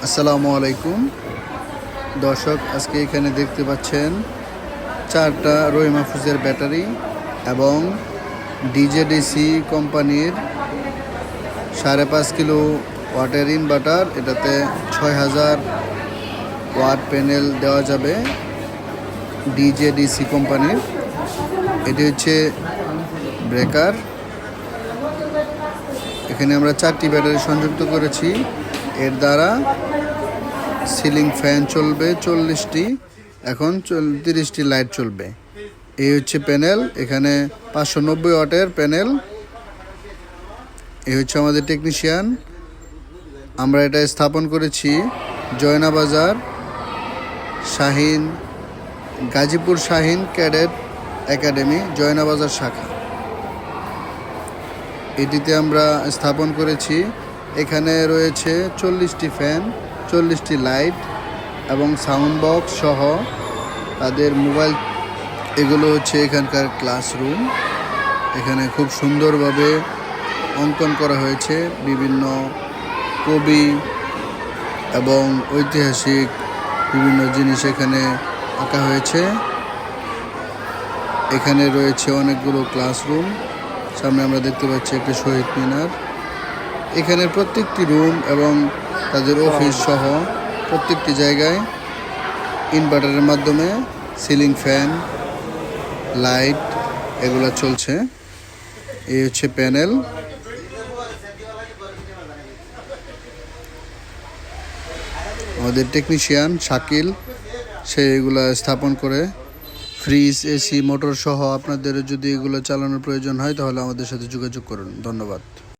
আসসালামু আলাইকুম দর্শক, আজকে এখানে দেখতে পাচ্ছেন 4টা রোই মাহফুজের ব্যাটারি এবং ডিজেডিসি কোম্পানির 5.5 কিলো ওয়াটের ইনভার্টার। এটাতে 6000 ওয়াট প্যানেল দেওয়া যাবে ডিজেডিসি কোম্পানির। এটি হচ্ছে ব্রেকার। এখানে আমরা 4টি ব্যাটারি সংযুক্ত করেছি। এর দ্বারা সিলিং ফ্যান চলবে 40টি, এখন 30টি লাইট চলবে। এই হচ্ছে প্যানেল, এখানে 590 ওয়াটের প্যানেল। এই হচ্ছে আমাদের টেকনিশিয়ান। আমরা এটা স্থাপন করেছি জয়নাবাজার শাহিন, গাজীপুর শাহিন ক্যাডেট একাডেমি জয়নাবাজার শাখা। এটিতে আমরা স্থাপন করেছি। এখানে রয়েছে 40টি ফ্যান, 40টি লাইট এবং সাউন্ড বক্স সহ তাদের মোবাইল। এগুলো হচ্ছে এখানকার ক্লাসরুম। এখানে খুব সুন্দরভাবে অঙ্কন করা হয়েছে, বিভিন্ন কবি এবং ঐতিহাসিক বিভিন্ন জিনিস এখানে আঁকা হয়েছে। এখানে রয়েছে অনেকগুলো ক্লাসরুম। সামনে আমরা দেখতে পাচ্ছি একটা শহীদ মিনার। এখানে প্রত্যেকটি রুম এবং তাদের অফিস সহ প্রত্যেকটি জায়গায় ইনভার্টারের মাধ্যমে সিলিং ফ্যান, লাইট এগুলো চলছে। এই হচ্ছে প্যানেল। আমাদের টেকনিশিয়ান শাকিল সে এগুলা স্থাপন করে। ফ্রিজ, এসি, মোটর সহ আপনাদের যদি এগুলো চালানোর প্রয়োজন হয় তাহলে আমাদের সাথে যোগাযোগ করুন। ধন্যবাদ।